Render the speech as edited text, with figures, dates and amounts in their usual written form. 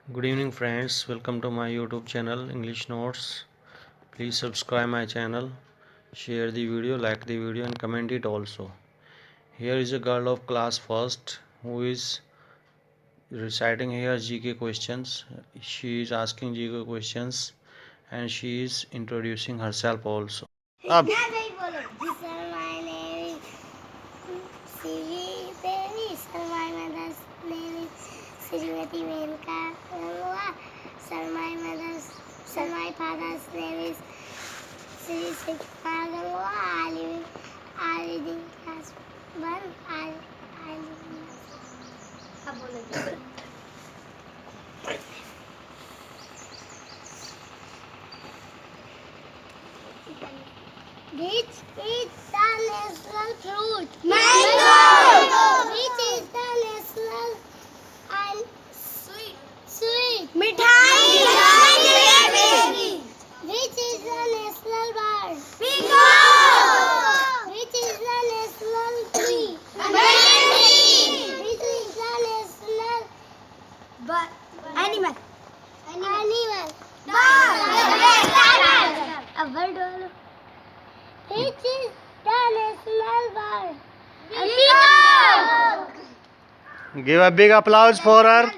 Good evening friends, welcome to my YouTube channel English Notes. Please subscribe my channel, share the video, like the video and comment it also. Here is a girl of class first who is reciting here GK questions. She is asking GK questions and she is introducing herself also. Ab. My name is Sivi Devi. Sir, my mother's name is Srimati Menka Gangua. Sir, my father's name is Sri Sikha Gangua. I live in class 1. I live in Which is the national fruit? Mango. Which is the national and sweet? Mithai. Which is the national bird? Peacock. Which is the national tree? Which is the national animal? A bird. Which is the national bird? Peacock. Give a big applause for her.